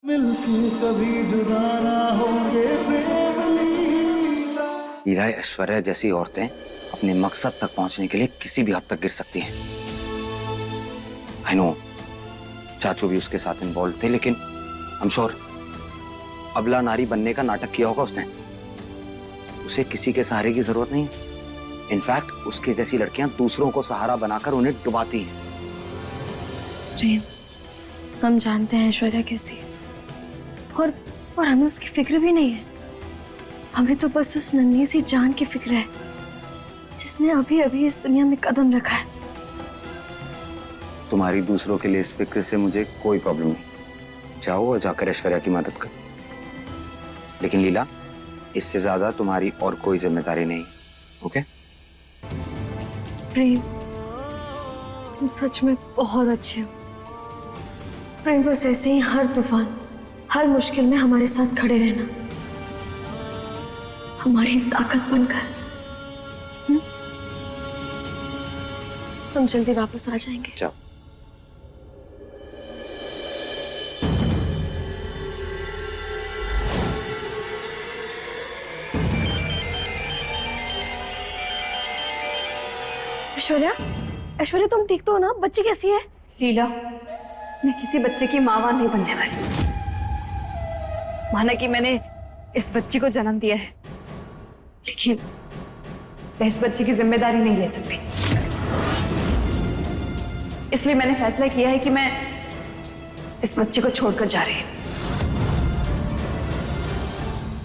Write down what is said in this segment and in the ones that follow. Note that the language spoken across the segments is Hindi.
मिलके कभी जुदा ना होंगे प्रेम लीला। लीला, ऐश्वर्या जैसी औरतें अपने मकसद तक पहुंचने के लिए किसी भी हद तक गिर सकती हैं। आई नो चाचू भी उसके साथ इन्वॉल्व थे, लेकिन आई एम श्योर अबला नारी बनने का नाटक किया होगा उसने। उसे किसी के सहारे की जरूरत नहीं है। इनफैक्ट उसकी जैसी लड़कियां दूसरों को सहारा बनाकर उन्हें डुबाती हैं। प्रेम, हम जानते हैं ऐश्वर्या कैसी है और हमें उसकी फिक्र भी नहीं है। हमें तो बस उस नन्ही सी जान की फिक्र है जिसने अभी अभी इस दुनिया में कदम रखा है। तुम्हारी दूसरों के लिए इस फिक्र से मुझे कोई प्रॉब्लम नहीं। जाओ और जाकर ऐश्वर्या की मदद करो, लेकिन लीला इससे ज्यादा तुम्हारी और कोई जिम्मेदारी नहीं। ओके? प्रेम, तुम सच में बहुत अच्छे हो। प्रेम, बस ऐसे ही हर तूफान, हर मुश्किल में हमारे साथ खड़े रहना, हमारी ताकत बनकर। हम जल्दी वापस आ जाएंगे। जाओ। ऐश्वर्या, ऐश्वर्या तुम ठीक तो हो ना? बच्ची कैसी है? लीला, मैं किसी बच्चे की माँ नहीं बनने वाली। माना कि मैंने इस बच्ची को जन्म दिया है, लेकिन मैं इस बच्ची की जिम्मेदारी नहीं ले सकती। इसलिए मैंने फैसला किया है कि मैं इस बच्ची को छोड़कर जा रही हूँ।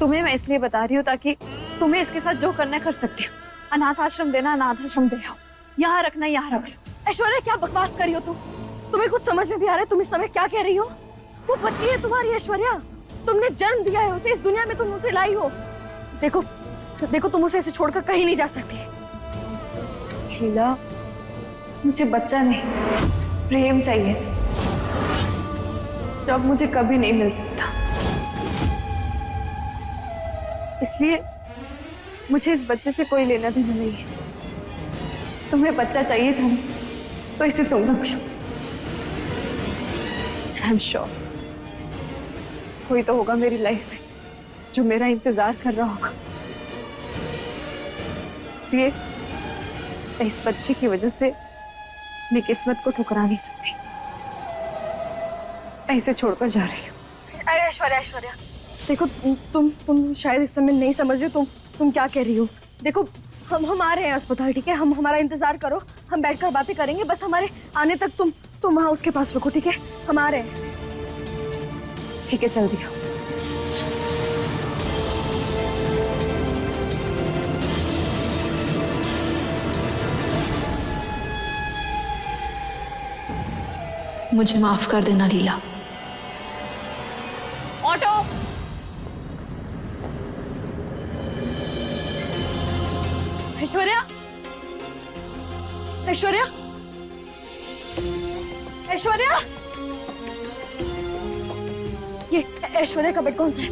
तुम्हें मैं इसलिए बता रही हूँ ताकि तुम्हें इसके साथ जो करना कर सकती हो। अनाथ आश्रम देना, अनाथ आश्रम दे आओ। यहाँ रखना, यहाँ रख लो। ऐश्वर्या, क्या बकवास कर रही हो तुम? तुम्हें कुछ समझ में भी आ रहा है तुम इस समय क्या कह रही हो? वो बच्ची है तुम्हारी ऐश्वर्या, तुमने जन्म दिया है उसे, इस दुनिया में तुम उसे लाई हो। देखो देखो, तुम उसे ऐसे छोड़कर कहीं नहीं जा सकती। शीला, मुझे बच्चा नहीं, प्रेम चाहिए था, जो अब मुझे कभी नहीं मिल सकता। इसलिए मुझे इस बच्चे से कोई लेना देना नहीं है। तुम्हें बच्चा चाहिए था ना, तो इसे तुम रख लो। आई एम श्योर कोई तो होगा मेरी लाइफ में जो मेरा इंतजार कर रहा होगा। इसलिए मैं इस बच्चे की वजह से अपनी किस्मत को ठुकरा नहीं सकती। मैं इसे छोड़कर जा रही हूँ। अरे ऐश्वर्या, ऐश्वर्या देखो, तुम शायद इस समय नहीं समझ रही हो तुम क्या कह रही हो। देखो, हम आ रहे हैं अस्पताल, ठीक है? हम हमारा इंतजार करो, हम बैठकर बातें करेंगे। बस हमारे आने तक तुम वहां उसके पास रुको, ठीक है? हम आ रहे हैं। ठीक है, जल्दी आओ। मुझे माफ कर देना लीला। ऑटो! ऐश्वर्या, ऐश्वर्या, ऐश्वर्या, ये ऐश्वर्या का बेड कौन सा है?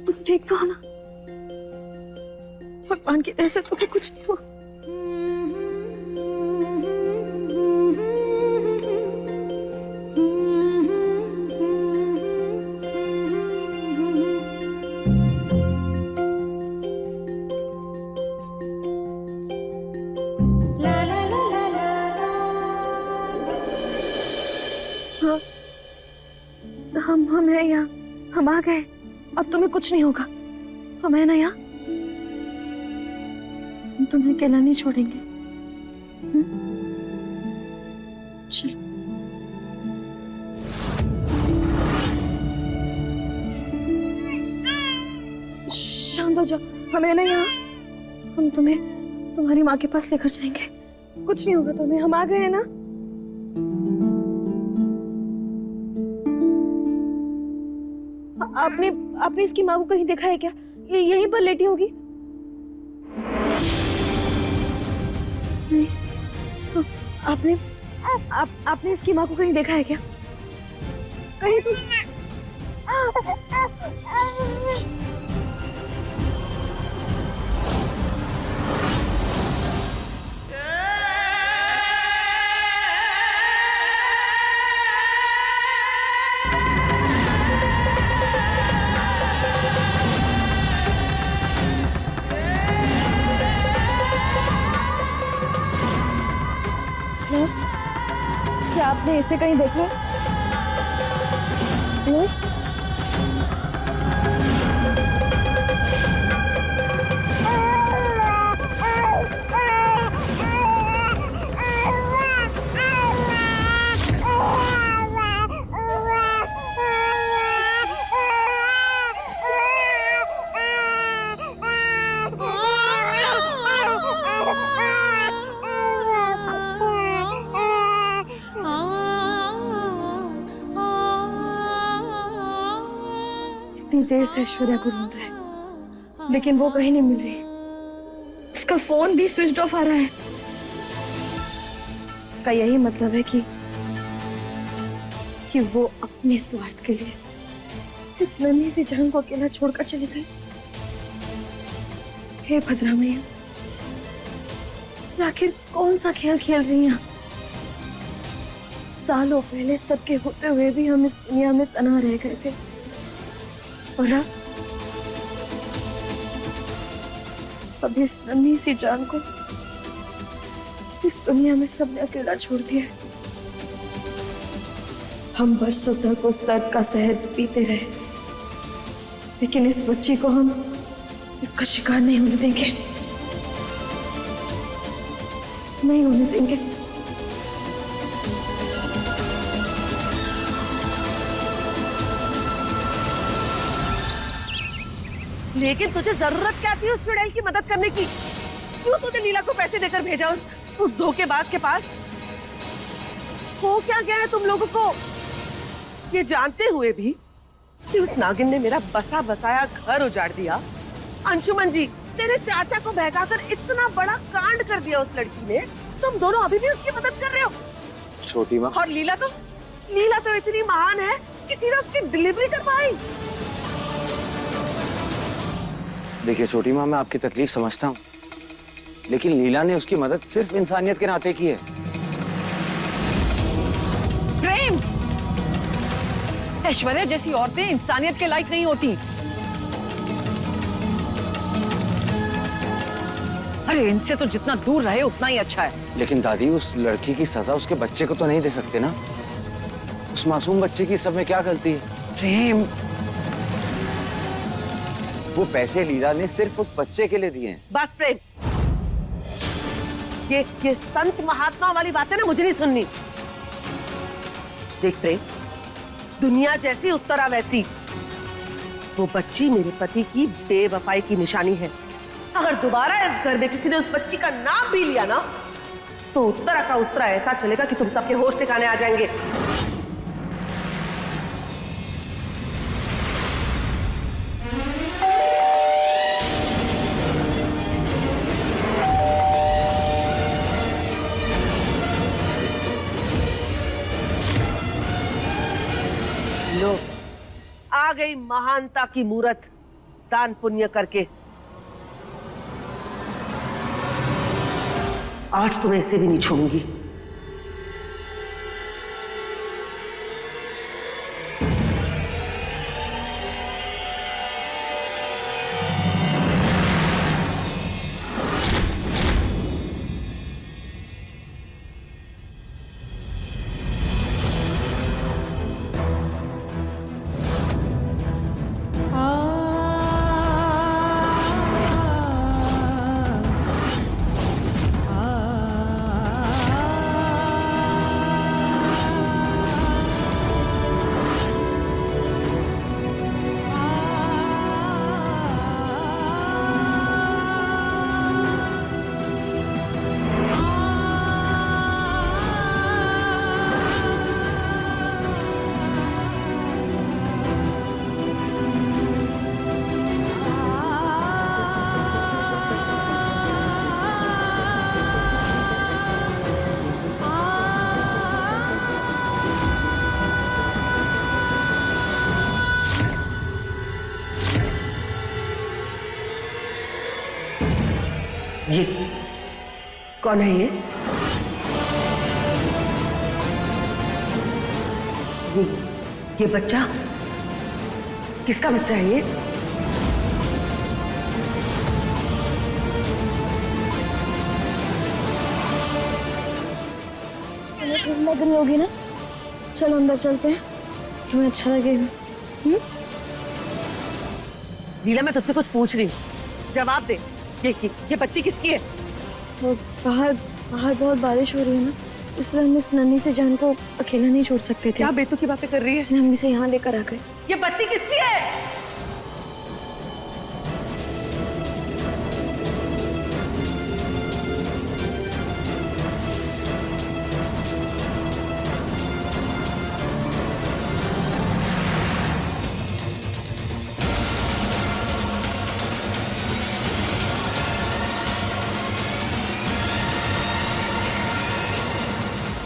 तुम ठीक तो हो ना? भगवान की दया से तुम्हें कुछ नहीं हुआ। हम हैं यहाँ, हम आ गए। अब तुम्हें कुछ नहीं होगा, हम हैं ना यहाँ। हम तुम्हें अकेला नहीं छोड़ेंगे। चलो। शांत हो जाओ, हम हैं ना यहाँ। हम तुम्हें तुम्हारी माँ के पास लेकर जाएंगे, कुछ नहीं होगा तुम्हें। हम आ गए हैं ना। आपने इसकी माँ को कहीं देखा है क्या? ये यहीं पर लेटी होगी। नहीं, आपने आपने इसकी माँ को कहीं देखा है क्या? कहीं तो नर्स, क्या आपने इसे कहीं देखा है? नहीं? इतनी देर से ऐश्वर्या को ढूंढ रहे हैं, लेकिन वो कहीं नहीं मिल रही। उसका फोन भी स्विच ऑफ आ रहा है। इसका यही मतलब है कि वो अपने स्वार्थ के लिए इस नन्ही सी जान को अकेला छोड़कर चली गई। हे भद्रा मैया, आखिर कौन सा खेल खेल रही हैं? सालों पहले सबके होते हुए भी हम इस दुनिया में तन्हा रह गए थे, और अब इस नन्ही सी जान को इस दुनिया में सबने अकेला छोड़ दिया। हम बरसों तक उस दर्द का शहद पीते रहे, लेकिन इस बच्ची को हम इसका शिकार नहीं होने देंगे, नहीं होने देंगे। लेकिन तुझे जरूरत क्या थी उस चुड़ैल की मदद करने की? क्यों तूने लीला को पैसे देकर भेजा उस धोखेबाज के पास? हो क्या गया है तुम लोगों को, ये जानते हुए भी कि उस नागिन ने मेरा बसा बसाया घर उजाड़ दिया? अंशुमन जी, तेरे चाचा को बहकाकर इतना बड़ा कांड कर दिया उस लड़की ने, तुम दोनों अभी भी उसकी मदद कर रहे हो? छोटी माँ, और लीला तो इतनी महान है कि सीधा उसकी डिलीवरी कर पाई। देखिए छोटी माँ, मैं आपकी तकलीफ समझता हूँ, लेकिन लीला ने उसकी मदद सिर्फ इंसानियत के नाते की है। प्रेम, ऐश्वर्या जैसी औरतें इंसानियत के लायक नहीं होती। अरे इनसे तो जितना दूर रहे उतना ही अच्छा है। लेकिन दादी, उस लड़की की सजा उसके बच्चे को तो नहीं दे सकते ना। उस मासूम बच्चे की सब में क्या गलती है? प्रेम, वो पैसे लीला ने सिर्फ उस बच्चे के लिए दिए हैं। बस प्रेम, ये संत महात्मा वाली बातें ना मुझे नहीं सुननी। देख प्रेम, दुनिया जैसी उत्तरा वैसी, वो बच्ची मेरे पति की बेवफाई की निशानी है। अगर दोबारा इस घर में किसी ने उस बच्ची का नाम भी लिया ना, तो उत्तरा का उस्तरा ऐसा चलेगा कि तुम सबके होश ठिकाने आ जाएंगे। लो, आ गई महानता की मूरत दान पुण्य करके। आज तुम्हें इससे भी नहीं छोड़ूंगी। ये कौन है ये बच्चा किसका बच्चा है ये? लग रही होगी ना, चलो अंदर चलते हैं, तुम्हें अच्छा लगेगा। नीला, मैं तुझसे कुछ पूछ रही हूँ, जवाब दे। ये बच्ची किसकी है? वो बाहर बहुत बारिश हो रही है ना, इसलिए हम इस नन्ही से जान को अकेला नहीं छोड़ सकते थे। क्या बेतु की बातें कर रही है? इसलिए हम इसे यहाँ लेकर आ गए। ये बच्ची किसकी है?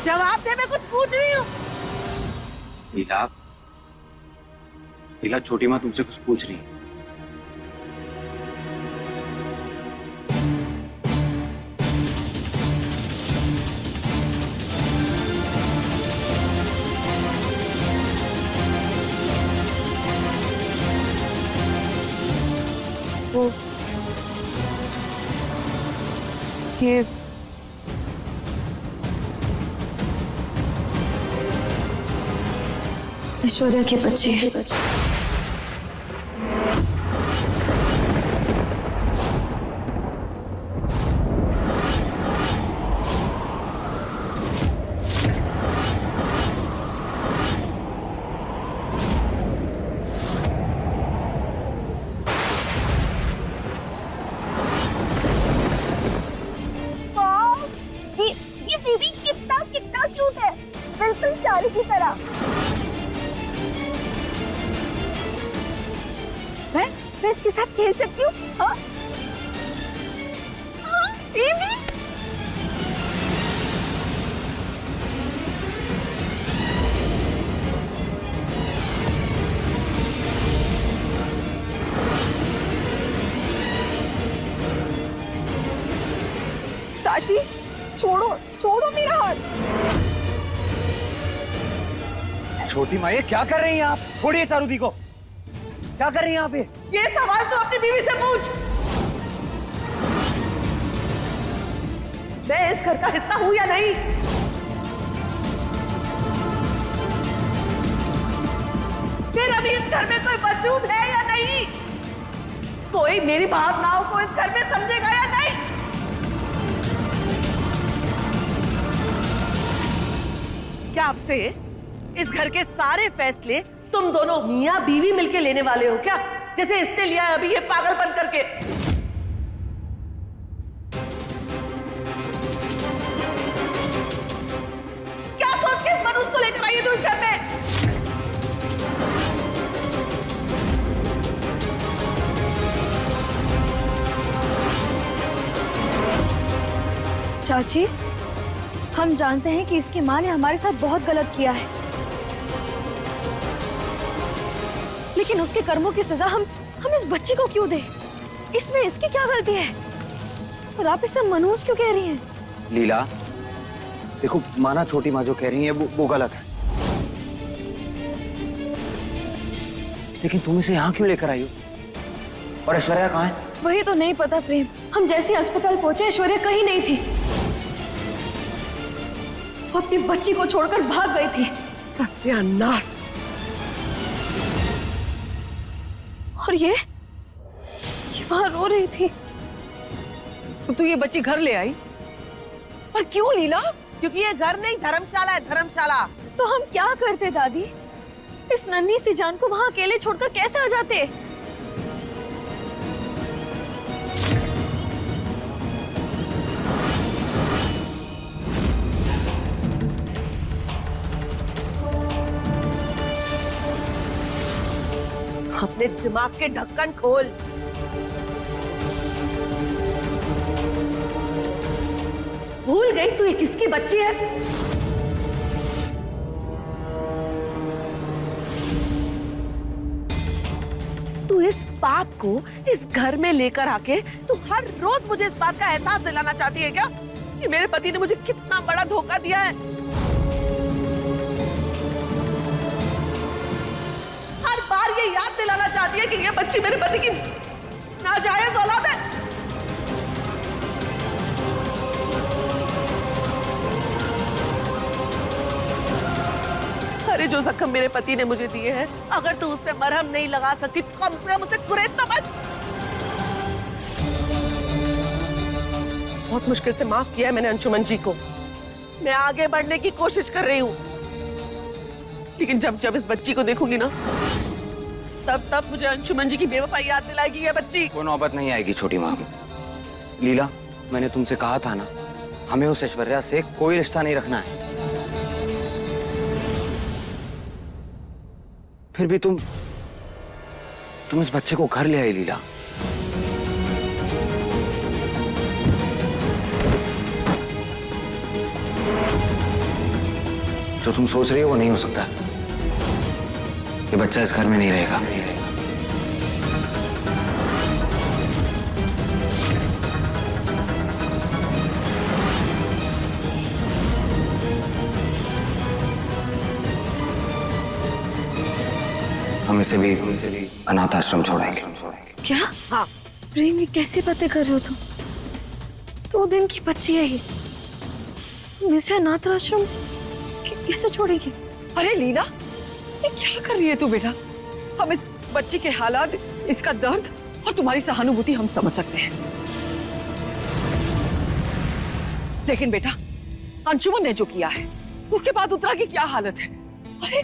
जवाब दे, मैं कुछ पूछ रही हूँ। लीला, लीला, छोटी माँ तुमसे कुछ पूछ रही है। वो ये ऐश्वर्या की बच्ची है। ये बेबी कितना क्यूट है, बिल्कुल चारू की तरह। मैं इसके साथ खेल सकती हूँ? हाँ? बेबी। चाची, छोड़ो मेरा हाथ। छोटी माँ, ये क्या कर रही हैं आप? छोड़िए चारूदी को। क्या कर रही हैं आप? ये सवाल तो अपनी बीवी से पूछ। मैं इस घर का हिस्सा हूं या नहीं? फिर अभी इस घर में कोई मौजूद है या नहीं? कोई मेरी भावनाओं को इस घर में समझेगा या नहीं? क्या आपसे इस घर के सारे फैसले तुम दोनों मियां बीवी मिलके लेने वाले हो क्या? जैसे इसने लिया है अभी ये पागलपन करके। क्या सोच के इस मनुष्य को लेकर आई है तू इस घर में? चाची, हम जानते हैं कि इसकी माँ ने हमारे साथ बहुत गलत किया है, लेकिन उसके कर्मों की सजा हम इस बच्ची को क्यों दे? इसमें इसकी क्या गलती है? और आप इसे मनहूस क्यों कह रही हैं? लीला, देखो, माना छोटी माँ जो कह रही है वो गलत है, लेकिन तुम इसे यहाँ क्यों लेकर आई हो? और ऐश्वर्या कहाँ है? वही तो नहीं पता प्रेम। हम जैसे अस्पताल पहुंचे, ऐश्वर्या कहीं नहीं थी। वो अपनी बच्ची को छोड़कर भाग गई थी। सत्यानाश। और ये वहां रो रही थी। तो तू ये बच्ची घर ले आई? पर क्यों लीला? क्योंकि ये घर नहीं, धर्मशाला है, धर्मशाला। तो हम क्या करते दादी? इस नन्ही सी जान को वहां अकेले छोड़कर कैसे आ जाते? अपने दिमाग के ढक्कन खोल। भूल गई तू ये किसकी बच्ची है? तू इस बाप को इस घर में लेकर आके तू हर रोज मुझे इस बात का एहसास दिलाना चाहती है क्या कि मेरे पति ने मुझे कितना बड़ा धोखा दिया है? हर बार ये याद दिलाना चाहती है कि ये बच्ची मेरे पति की नाजायज औलाद है। अरे जो जख्म मेरे पति ने मुझे दिए हैं, अगर तू उस पे मरहम नहीं लगा सकती तो कम से कम उसे कुरेद तो मत। बहुत मुश्किल से माफ किया है मैंने अंशुमन जी को। मैं आगे बढ़ने की कोशिश कर रही हूँ, लेकिन जब जब इस बच्ची को देखूंगी ना, तब तब मुझे अंशुमन जी की बेवफाई याद दिलाएगी ये बच्ची। वो नौबत नहीं आएगी छोटी माँ। लीला, मैंने तुमसे कहा था ना, हमें उस ऐश्वर्या से कोई रिश्ता नहीं रखना है। फिर भी तुम इस बच्चे को घर ले आई लीला। जो तुम सोच रही हो वो नहीं हो सकता। ये बच्चा इस घर में नहीं रहेगा। हम इसे भी अनाथ आश्रम छोड़ेंगे। क्या? हाँ। प्रेम, ये कैसी बातें कर रहे हो तुम? 2 दिन की बच्ची है ये, तुम इसे अनाथ आश्रम कैसे छोड़ेगी? अरे लीला, ये क्या कर रही है तू बेटा? हम इस बच्ची के हालात, इसका दर्द और तुम्हारी सहानुभूति हम समझ सकते हैं, लेकिन बेटा अंशुमन ने जो किया है उसके बाद उत्तरा की क्या हालत है? अरे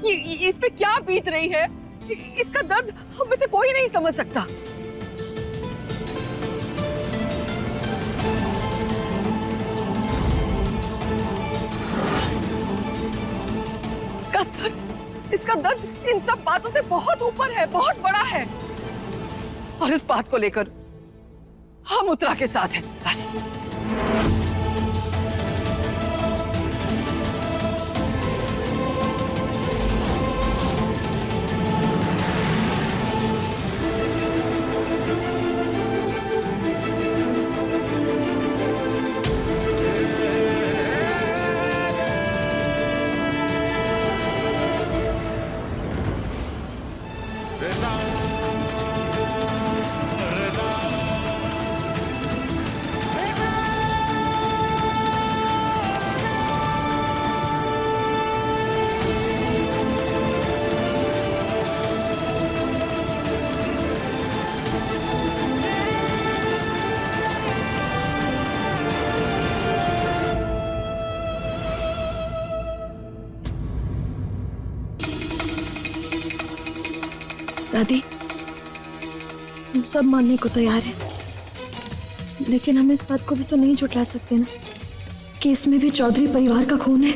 ये इस पे क्या बीत रही है, इसका दर्द हम में से कोई नहीं समझ सकता। इसका दर्द इन सब बातों से बहुत ऊपर है, बहुत बड़ा है, और इस बात को लेकर हम उत्तरा के साथ हैं बस। दादी, हम सब मानने को तैयार हैं, लेकिन हम इस बात को भी तो नहीं झुठला सकते ना कि इसमें भी चौधरी परिवार का खून है।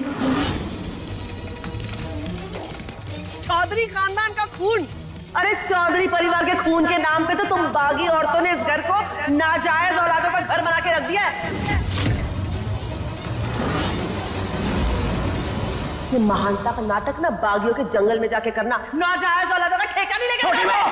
चौधरी खानदान का खून? अरे चौधरी परिवार के खून के नाम पे तो तुम बागी औरतों ने इस घर को नाजायज औलादों का घर बना के रख दिया है। ये महानता का नाटक ना बागियों के जंगल में जाके करना, नाजायज औलादों का ठेका नहीं लेके। छोटी माँ!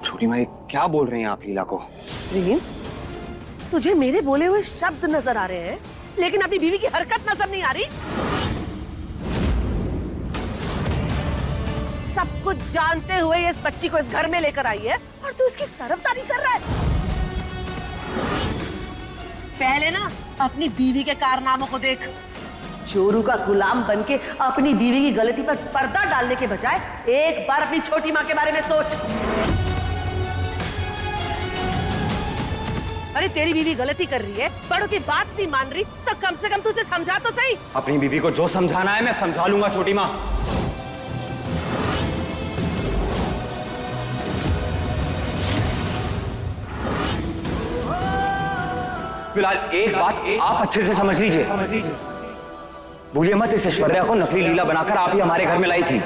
छोटी माँ, क्या बोल रही हैं आप लीला को? प्रेम, तुझे मेरे बोले हुए शब्द नजर आ रहे हैं, लेकिन अपनी बीवी की हरकत नजर नहीं आ रही। सब कुछ जानते हुए इस बच्ची को इस घर में लेकर आई है और तू इसकी तरफदारी कर रहा है। पहले ना अपनी बीवी के कारनामों को देख। चोरू का गुलाम बनके अपनी बीवी की गलती पर पर्दा डालने के बजाय एक बार अपनी छोटी माँ के बारे में सोच। अरे तेरी बीवी गलती कर रही है, बड़ों की बात नहीं मान रही, तो कम से कम तू उसे समझा तो सही। अपनी बीवी को जो समझाना है मैं समझा लूंगा छोटी माँ। फिलहाल एक बात आप अच्छे से समझ लीजिए, भूलिए मत इस ऐश्वर्या को नकली लीला बनाकर आप ही हमारे घर में लाई थी।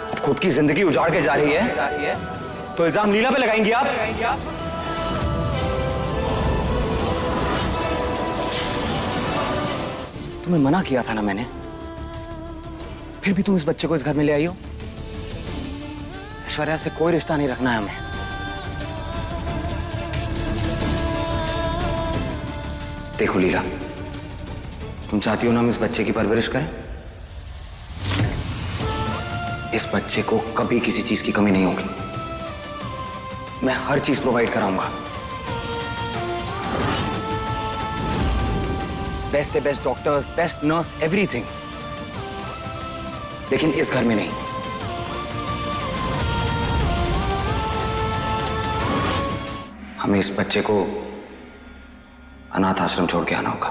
अब खुद की जिंदगी उजाड़ के जा रही है तो इल्जाम लीला पे लगाएंगी आप? तुम्हें मना किया था ना मैंने, फिर भी तुम इस बच्चे को इस घर में ले आई हो। ऐश्वर्या से कोई रिश्ता नहीं रखना है हमें। देखो लीला, तुम चाहती हो ना हम इस बच्चे की परवरिश करें? इस बच्चे को कभी किसी चीज की कमी नहीं होगी, मैं हर चीज प्रोवाइड कराऊंगा। बेस्ट से best doctors, best nurse, everything. लेकिन इस घर में नहीं। हमें इस बच्चे को अनाथ आश्रम छोड़ के आना होगा।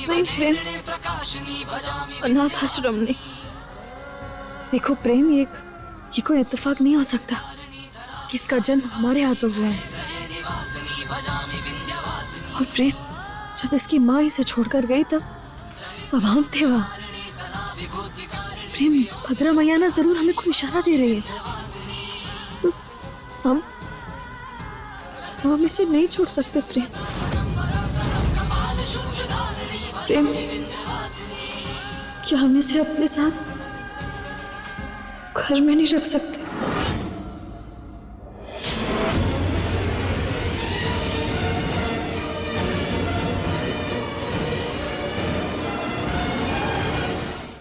नहीं प्रेम, अनाथ आश्रम नहीं। देखो प्रेम, ये कोई इत्तेफाक नहीं हो सकता। इसका जन्म हमारे हाथों हुआ है। और प्रेम, जब इसकी माँ इसे छोड़कर गई तब हम थे वहां। प्रेम, भद्रा मैया ना जरूर हमें कोई इशारा दे रही है। हम इसे नहीं छोड़ सकते प्रेम। प्रेम, क्या हम इसे अपने साथ घर में नहीं रख सकते?